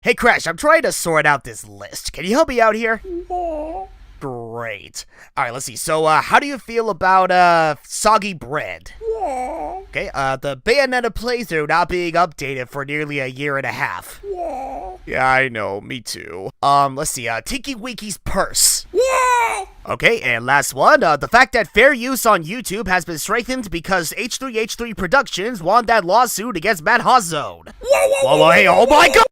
Hey Crash, I'm trying to sort out this list. Can you help me out here? Great. Alright, let's see. So, how do you feel about, soggy bread? Okay, the Bayonetta playthrough not being updated for nearly a year and a half. Yeah, I know, me too. Let's see, Tiki Wiki's purse. Okay, and last one, the fact that fair use on YouTube has been strengthened because H3H3 Productions won that lawsuit against Matt Hozzone. Whoa, hey, oh my god!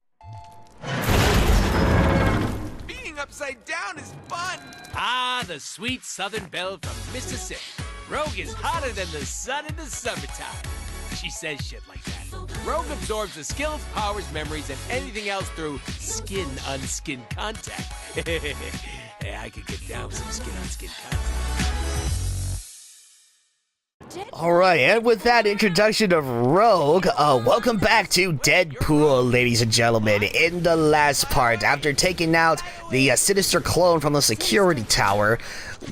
Being upside down is fun! Ah, the sweet southern belle from Mississippi. Rogue is hotter than the sun in the summertime. She says shit like that. Rogue absorbs the skills, powers, memories, and anything else through skin-on-skin contact. Yeah, I could get down with some skin-on-skin contact. Alright, and with that introduction of Rogue, welcome back to Deadpool, ladies and gentlemen. In the last part, after taking out the sinister clone from the security tower,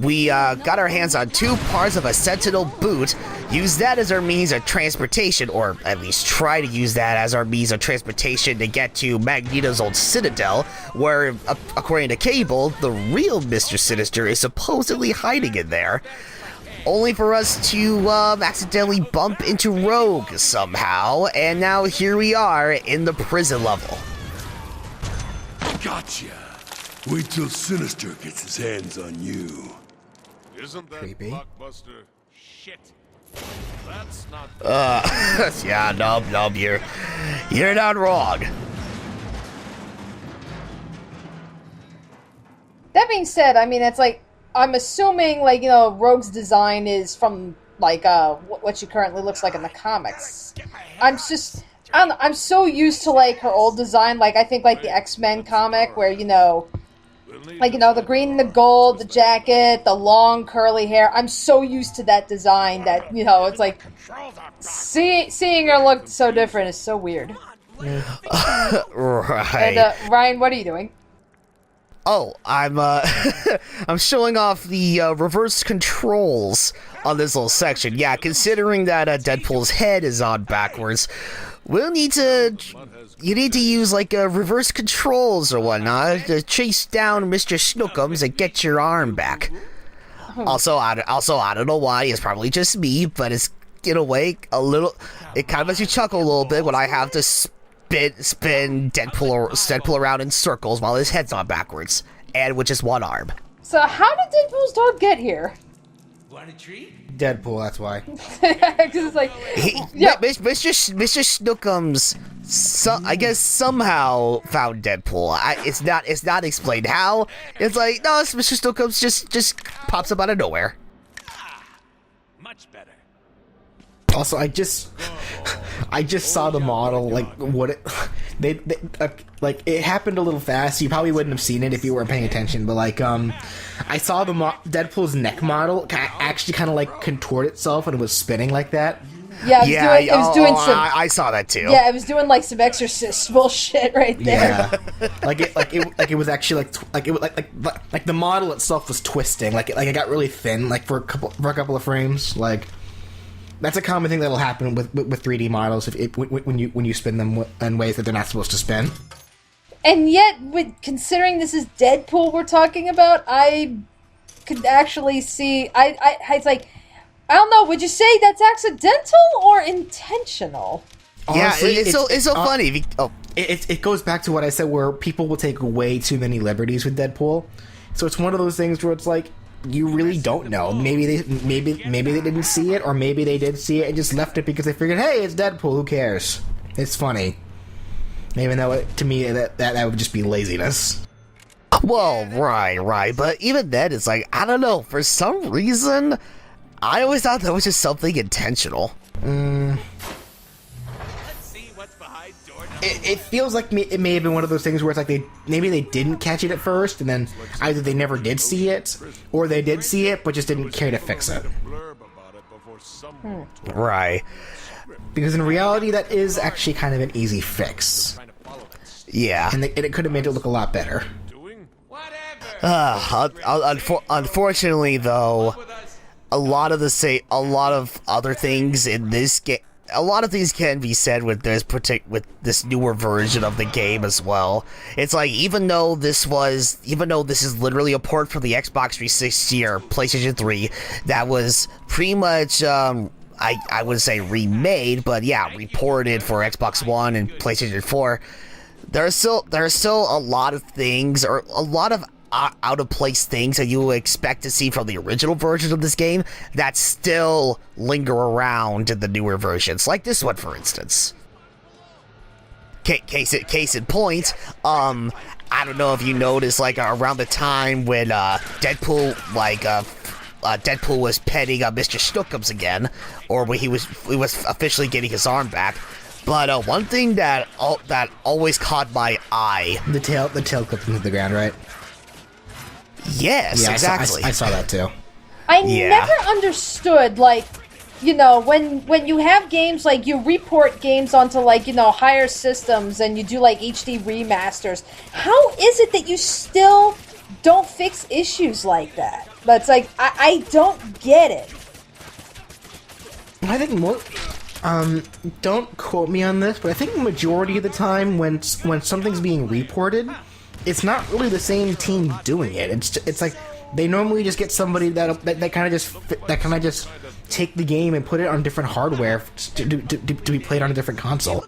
we got our hands on 2 parts of a Sentinal boot, used that as our means of transportation, or at least try to use that as our means of transportation to get to Magneto's old Citadel, where, according to Cable, the real Mr. Sinister is supposedly hiding in there. Only for us to accidentally bump into Rogue somehow, and now here we are in the prison level. Gotcha. Wait till Sinister gets his hands on you. Isn't that Creepy. Blockbuster shit? That's not. Yeah, no, you're not wrong. That being said, I mean, it's like, I'm assuming, like, you know, Rogue's design is from, like, what she currently looks like in the comics. I don't know, I'm so used to, like, her old design, like, I think, like, the X-Men comic, where, you know, like, you know, the green and the gold, the jacket, the long curly hair, I'm so used to that design that, you know, it's like, seeing her look so different is so weird. Right. And, Ryan, what are you doing? Oh, I'm I'm showing off the reverse controls on this little section. Yeah, considering that Deadpool's head is on backwards, you need to use like reverse controls or whatnot to chase down Mr. Snookums and get your arm back. Also, I don't know why. It's probably just me, but it's in a way a little. It kind of makes you chuckle a little bit when I have to spin Deadpool around in circles while his head's on backwards, and with just one arm. So how did Deadpool's dog get here? Want a treat? Deadpool, that's why. Because it's like, yeah. Mr. Snookums, I guess somehow found Deadpool. It's not explained how. It's like, no, Mr. Snookums just pops up out of nowhere. Much better. Also, I just saw the model, like, what it, they like, it happened a little fast. You probably wouldn't have seen it if you weren't paying attention, but, like, I saw the Deadpool's neck model actually kind of, like, contort itself when it was spinning like that. Yeah, it was doing some. I saw that too. Yeah, it was doing like some Exorcist bullshit right there. Yeah, it was actually like the model itself was twisting, like it got really thin, like for a couple of frames, like. That's a common thing that'll happen with 3D models when you spin them in ways that they're not supposed to spin. And yet, considering this is Deadpool we're talking about, I could actually see. It's like, I don't know. Would you say that's accidental or intentional? Honestly, yeah, it's so funny. It goes back to what I said, where people will take way too many liberties with Deadpool. So it's one of those things where it's like, you really don't know. Maybe they didn't see it, or maybe they did see it and just left it because they figured, hey, it's Deadpool, who cares? It's funny. Even though, to me, that would just be laziness. Well, right, but even then, it's like, I don't know, for some reason, I always thought that was just something intentional. It feels like it may have been one of those things where it's like maybe they didn't catch it at first, and then either they never did see it, or they did see it but just didn't care to fix it. Right. Because in reality, that is actually kind of an easy fix. Yeah. And it could have made it look a lot better. Unfortunately, though, a lot of other things in this game. a lot of things can be said with this newer version of the game as well. It's like even though this is literally a port from the Xbox 360 or PlayStation 3 that was pretty much I wouldn't say remade, but yeah, reported for Xbox One and PlayStation 4. There are still a lot of things, or a lot of out of place things that you would expect to see from the original version of this game that still linger around in the newer versions, like this one, for instance. Case in point, I don't know if you noticed, like around the time when Deadpool was petting Mr. Snookums again, or when he was officially getting his arm back. But one thing that always caught my eye, the tail clipping to the ground, right? Yes, yeah, exactly. I saw that too. I never understood, like, you know, when you have games, like, you report games onto, like, you know, higher systems and you do, like, HD remasters, how is it that you still don't fix issues like that? That's like, I don't get it. I think more... don't quote me on this, but I think the majority of the time when something's being reported, it's not really the same team doing it. It's like they normally just get somebody that kind of just take the game and put it on different hardware to be played on a different console.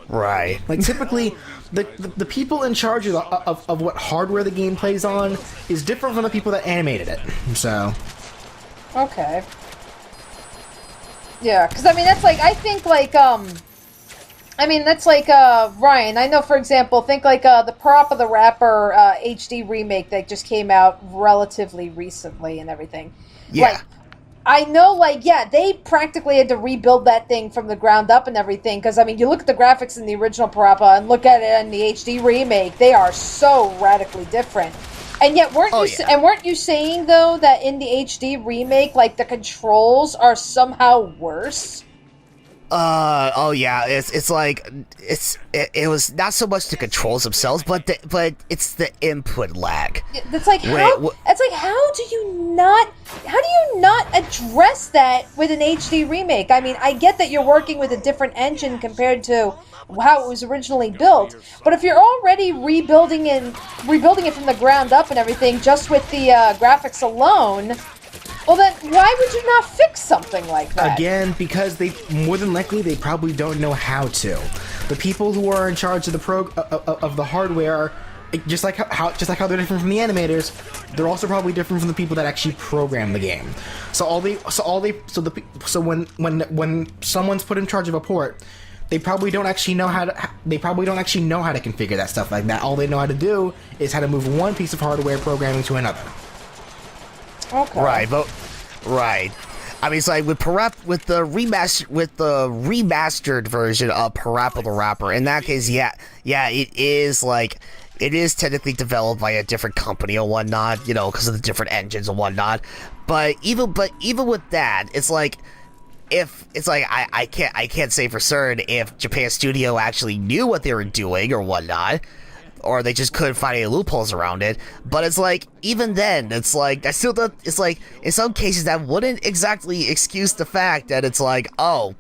Right. Like typically, the people in charge of what hardware the game plays on is different from the people that animated it. So. Okay. Yeah, because I mean that's like, I think like I mean that's like Ryan, I know, for example, think like the Parappa the Rapper HD remake that just came out relatively recently and everything. Yeah. Like, I know, like, yeah, they practically had to rebuild that thing from the ground up and everything, because I mean you look at the graphics in the original Parappa and look at it in the HD remake, they are so radically different. And yet, weren't you saying though that in the HD remake, like the controls are somehow worse? Oh yeah, it's like it was not so much the controls themselves, but it's the input lag. That's like how do you not address that with an HD remake? I mean, I get that you're working with a different engine compared to how it was originally built, but if you're already rebuilding it from the ground up and everything just with the graphics alone, well then why would you not fix something like that? Again, because they more than likely they probably don't know how to. The people who are in charge of the hardware, just like how they're different from the animators, they're also probably different from the people that actually program the game. So when someone's put in charge of a port, they probably don't actually know how to configure that stuff like that. All they know how to do is how to move one piece of hardware programming to another. Okay. Right. I mean, it's like with the remastered version of Parappa the Rapper. In that case, yeah, it is technically developed by a different company or whatnot, you know, because of the different engines and whatnot. But even with that, it's like, I can't say for certain if Japan Studio actually knew what they were doing or whatnot, or they just couldn't find any loopholes around it. But it's like, even then, it's like, that still does, it's like, in some cases that wouldn't exactly excuse the fact that it's like, oh,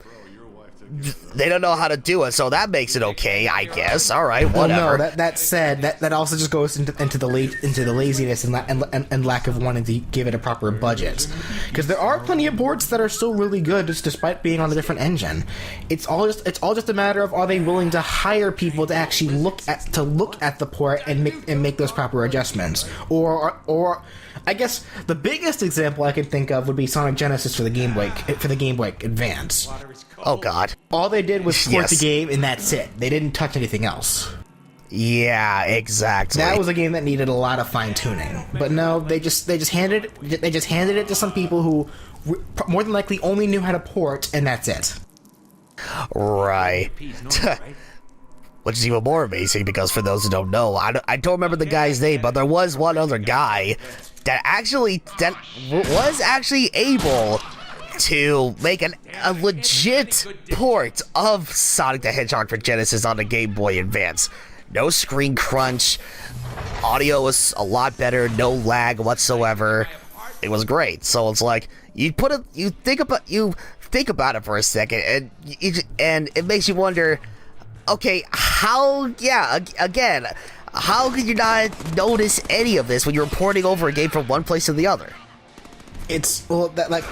they don't know how to do it, so that makes it okay, I guess. All right, whatever. Well, no, that said, that also just goes into the laziness and lack of wanting to give it a proper budget. Because there are plenty of ports that are still really good, just despite being on a different engine. It's all just a matter of, are they willing to hire people to actually look at the port and make those proper adjustments, or I guess the biggest example I can think of would be Sonic Genesis for the Game Boy Advance. Oh God! All they did was port the game, and that's it. They didn't touch anything else. Yeah, exactly. That was a game that needed a lot of fine tuning. But no, they just handed it to some people who more than likely only knew how to port, and that's it. Right. Which is even more amazing, because for those who don't know, I don't remember the guy's name, but there was one other guy that was actually able to make a legit port of Sonic the Hedgehog for Genesis on the Game Boy Advance. No screen crunch, audio was a lot better, no lag whatsoever. It was great. So it's like, you think about it for a second, and it makes you wonder, okay, how could you not notice any of this when you're porting over a game from one place to the other? It's, well, that, like,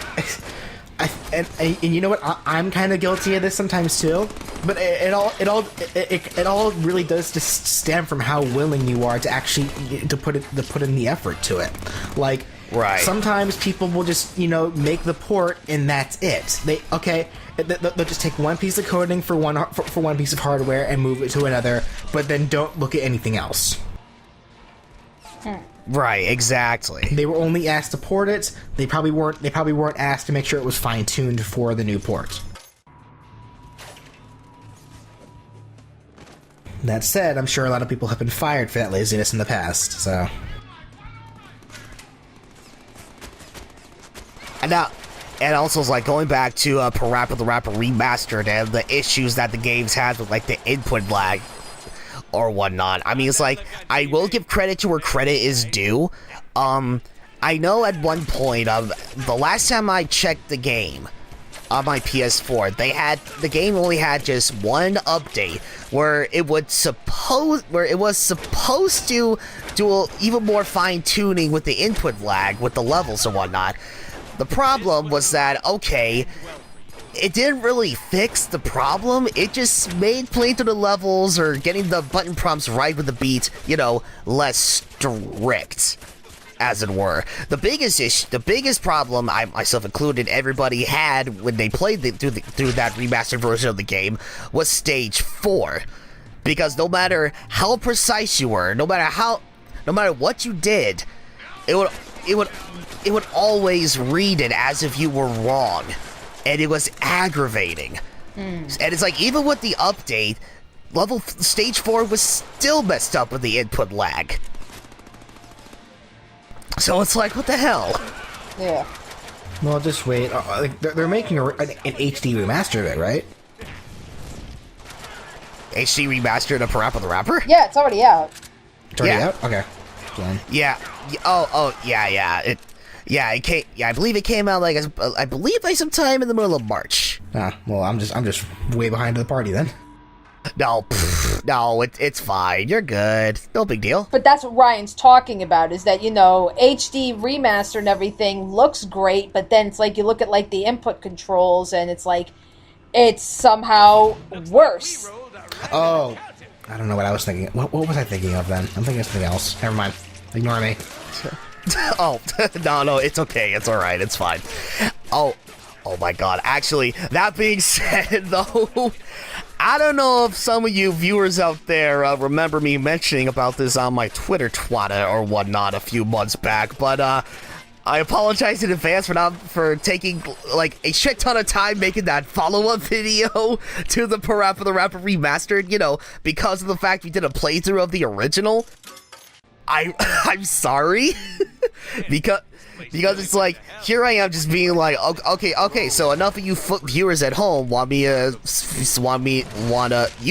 and you know what? I'm kind of guilty of this sometimes too. But it all really does just stem from how willing you are to actually to put in the effort to it. Like, right. Sometimes people will just make the port and that's it. They'll just take one piece of coding for one piece of hardware and move it to another, but then don't look at anything else. Right, exactly. They were only asked to port it. They probably weren't asked to make sure it was fine-tuned for the new port. That said, I'm sure a lot of people have been fired for that laziness in the past, so... And also, it's like going back to Parappa the Rapper Remastered and the issues that the games had with, like, the input lag or whatnot. I mean, it's like, I will give credit to where credit is due. I know at one point, the last time I checked the game on my PS4, the game only had just one update where it was supposed to do even more fine-tuning with the input lag with the levels and whatnot. The problem was that, okay, it didn't really fix the problem. It just made playing through the levels or getting the button prompts right with the beat, less strict, as it were. The biggest problem, I myself included, everybody had when they played through that remastered version of the game was Stage 4. Because no matter how precise you were, no matter what you did, it would always read it as if you were wrong. And it was aggravating. And it's like, even with the update, Stage 4 was still messed up with the input lag. So it's like, what the hell? Yeah. Well, just wait. They're making an HD remaster of it, right? HD remastered of Parappa the Rapper? Yeah, it's already out. It's already out? Okay. Fine. Yeah. It came. Yeah, I believe it came out like sometime in the middle of March. Well, I'm just way behind the party then. No, it's fine. You're good. No big deal. But that's what Ryan's talking about, is that, HD remaster and everything looks great, but then it's like you look at, like, the input controls, and it's like, it's somehow worse. Oh, I don't know what I was thinking. What was I thinking of then? I'm thinking of something else. Never mind. Ignore me. Oh, no, it's okay. It's alright. It's fine. Oh my god. Actually, that being said, though, I don't know if some of you viewers out there remember me mentioning about this on my Twitter twata or whatnot a few months back, but I apologize in advance for taking like a shit ton of time making that follow-up video to the Parappa the Rapper Remastered, because of the fact we did a playthrough of the original. I'm sorry. because it's like, here I am just being like, okay, so enough of you viewers at home you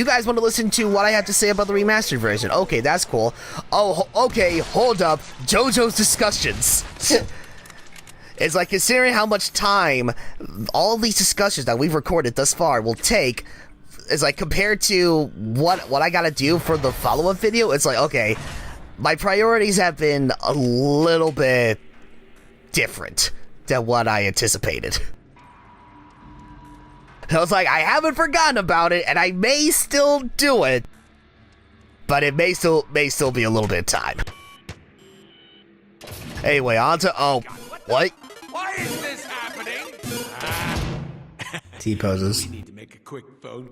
guys want to listen to what I have to say about the remastered version. Okay, that's cool. Oh, okay, hold up. JoJo's discussions. It's like, considering how much time all of these discussions that we've recorded thus far will take, it's like, compared to what I gotta do for the follow-up video, it's like, okay, my priorities have been a little bit different than what I anticipated. I was like, I haven't forgotten about it, and I may still do it, but it may still be a little bit of time. Anyway, on to what? Why is this happening? T-poses. We need to make a quick phone.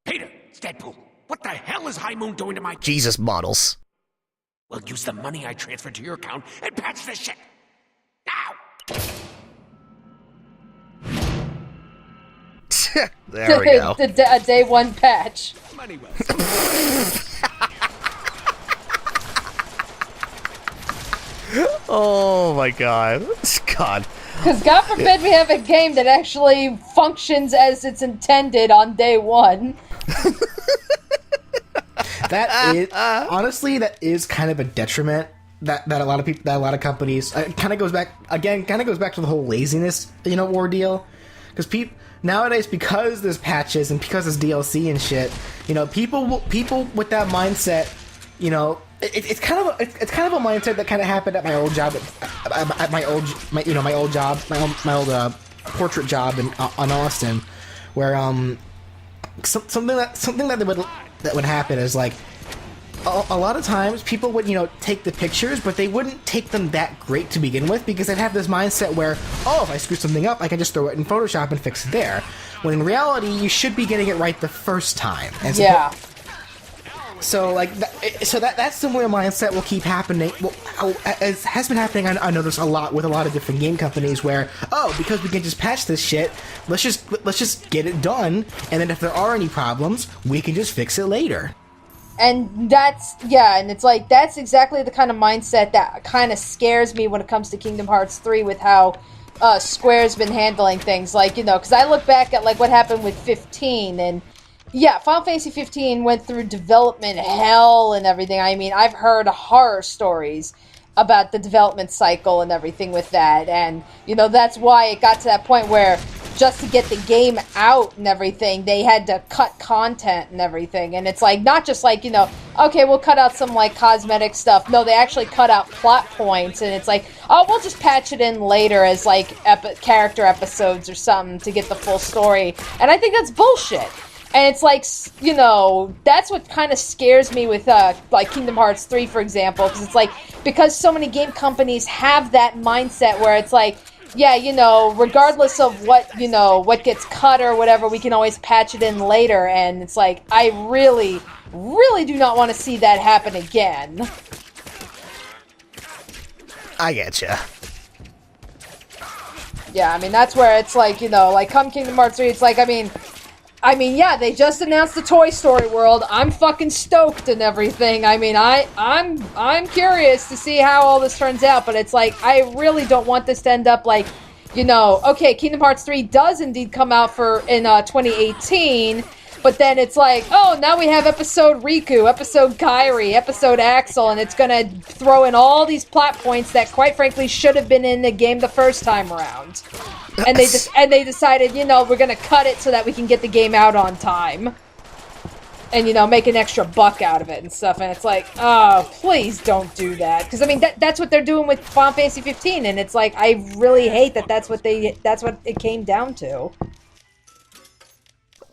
Peter, it's Deadpool. What the hell is High Moon doing to my... Jesus models. Well, use the money I transferred to your account and patch this shit. Now! There we go. A day one patch. Money well. Oh my god. God. Because God forbid we have a game that actually functions as it's intended on day one. That is, honestly, that is kind of a detriment that a lot of people, that a lot of companies, kind of goes back to the whole laziness, ordeal, because nowadays, because there's patches and because there's DLC and shit, people with that mindset, it's kind of a mindset that kind of happened at my old job, at my old portrait job on Austin, where something that would happen is like, a lot of times people would take the pictures, but they wouldn't take them that great to begin with, because they'd have this mindset where, if I screw something up, I can just throw it in Photoshop and fix it there, when in reality you should be getting it right the first time. And so that similar mindset will keep happening. Well, it has been happening. I notice a lot with a lot of different game companies where, because we can just patch this shit, let's just get it done, and then if there are any problems, we can just fix it later. And and it's like, that's exactly the kind of mindset that kind of scares me when it comes to Kingdom Hearts 3 with how Square's been handling things. Like, because I look back at, like, what happened with 15, and Final Fantasy 15 went through development hell and everything. I mean, I've heard horror stories about the development cycle and everything with that, and, that's why it got to that point where just to get the game out and everything, they had to cut content and everything. And it's like, not just like, okay, we'll cut out some like cosmetic stuff. No, they actually cut out plot points, and it's like, we'll just patch it in later as like character episodes or something to get the full story. And I think that's bullshit. And it's like, that's what kind of scares me with like Kingdom Hearts 3, for example, because it's like, because so many game companies have that mindset where it's like, regardless of what gets cut or whatever, we can always patch it in later. And it's like, I really, really do not want to see that happen again. I getcha. Yeah, I mean, that's where it's like, like come Kingdom Hearts 3, it's like, I mean, they just announced the Toy Story World. I'm fucking stoked and everything. I mean, I'm curious to see how all this turns out, but it's like, I really don't want this to end up like, okay, Kingdom Hearts 3 does indeed come out in 2018, but then it's like, now we have episode Riku, episode Kairi, episode Axel, and it's gonna throw in all these plot points that, quite frankly, should have been in the game the first time around. And they decided, we're gonna cut it so that we can get the game out on time. And, make an extra buck out of it and stuff. And it's like, please don't do that. Because, I mean, that's what they're doing with Final Fantasy 15. And it's like, I really hate that's what it came down to.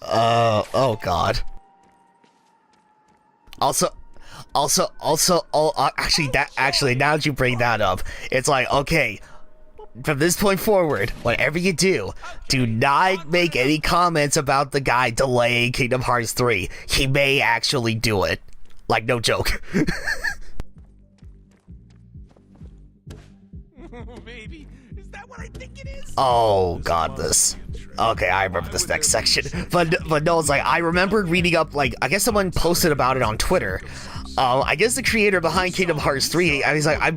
Oh God. Actually, now that you bring that up, it's like, okay, from this point forward, whatever you do not make any comments about the guy delaying Kingdom Hearts 3. He may actually do it. Like, no joke. Baby, is that what I think it is? Oh, God, this. Okay, I remember this next section. But no, it's like, I remembered reading up, like, I guess someone posted about it on Twitter. I guess the creator behind Kingdom Hearts 3, I was like, I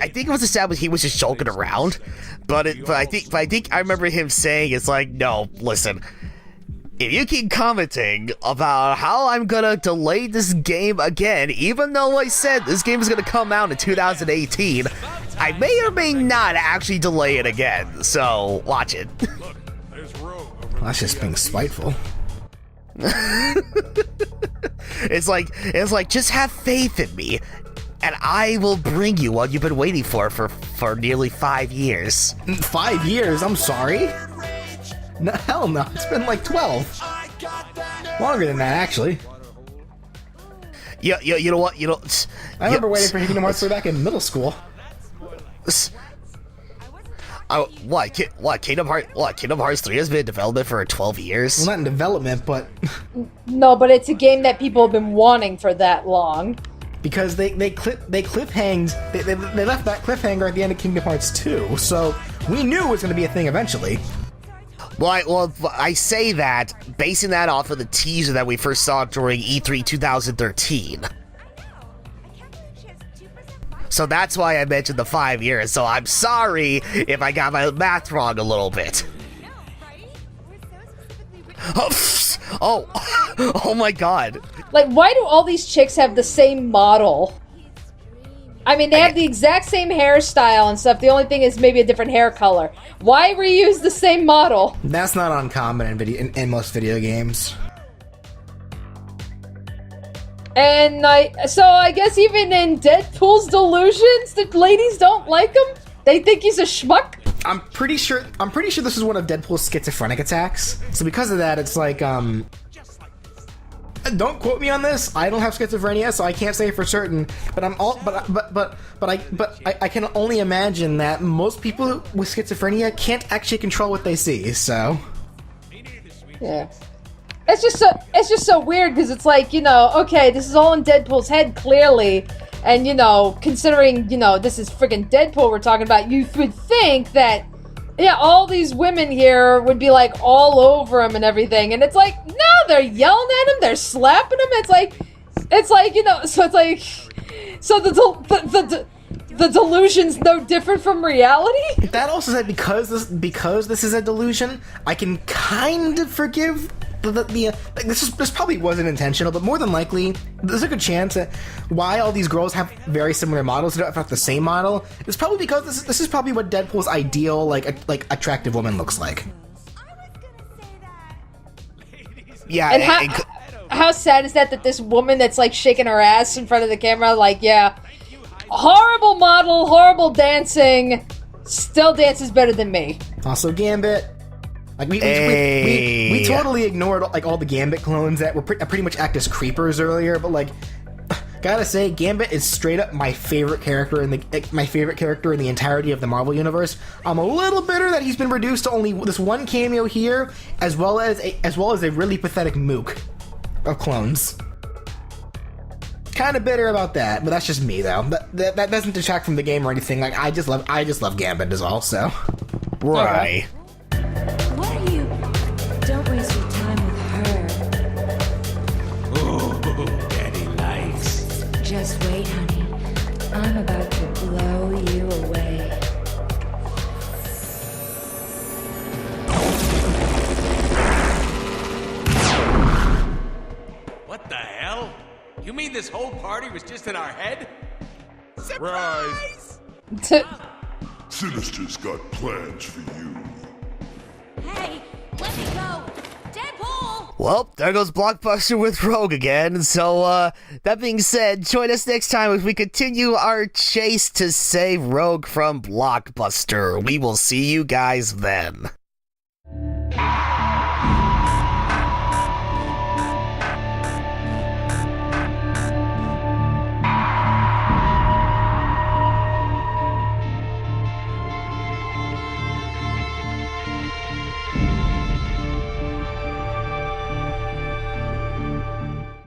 think it was established he was just joking around, but I think I remember him saying, it's like, no, listen, if you keep commenting about how I'm gonna delay this game again, even though I said this game is gonna come out in 2018, I may or may not actually delay it again, so watch it. Look, there's Rogue. Well, that's just being spiteful. It's like just have faith in me, and I will bring you what you've been waiting for nearly 5 years. 5 years? I'm sorry. No, hell no. It's been like 12. Longer than that, actually. Yeah, you know what? I remember waiting for Kingdom Hearts 3 back in middle school. Kingdom Hearts 3 has been in development for 12 years? Well, not in development, but... No, but it's a game that people have been wanting for that long. Because they cliffhanged... They left that cliffhanger at the end of Kingdom Hearts 2, so we knew it was going to be a thing eventually. Well, I say that, basing that off of the teaser that we first saw during E3 2013. So that's why I mentioned the 5 years, so I'm sorry if I got my math wrong a little bit. Oh my god. Like, why do all these chicks have the same model? I mean, they have the exact same hairstyle and stuff. The only thing is maybe a different hair color. Why reuse the same model? That's not uncommon in most video games. And I guess even in Deadpool's delusions, the ladies don't like him. They think he's a schmuck. I'm pretty sure this is one of Deadpool's schizophrenic attacks. So because of that, it's like, don't quote me on this. I don't have schizophrenia, so I can't say for certain. But I can only imagine that most people with schizophrenia can't actually control what they see. So yeah, it's just so weird because it's like, okay, this is all in Deadpool's head clearly, and considering this is freaking Deadpool we're talking about, you would think that. Yeah, all these women here would be like all over him and everything, and it's like, no, they're yelling at him, they're slapping him. It's like, so the delusion's no different from reality. That also said, because this is a delusion, I can kind of forgive this probably wasn't intentional, but more than likely, there's a good chance that why all these girls have very similar models, they don't have the same model, is probably because this is probably what Deadpool's ideal, like attractive woman looks like. Yeah, and how sad is that this woman that's like shaking her ass in front of the camera, like, yeah, horrible model, horrible dancing, still dances better than me. Also Gambit. Like we totally ignored like all the Gambit clones that were pretty much act as creepers earlier, but like, gotta say, Gambit is straight up my favorite character in the entirety of the Marvel universe. I'm a little bitter that he's been reduced to only this one cameo here, as well as a really pathetic mook of clones. Kind of bitter about that, but that's just me though. That doesn't detract from the game or anything. Like I just love Gambit as well. So right. What are you? Don't waste your time with her. Oh, Daddy likes. Just wait, honey. I'm about to blow you away. What the hell? You mean this whole party was just in our head? Surprise! Sinister's got plans for you. Hey, let me go! Deadpool! Well, there goes Blockbuster with Rogue again. So, that being said, join us next time as we continue our chase to save Rogue from Blockbuster. We will see you guys then.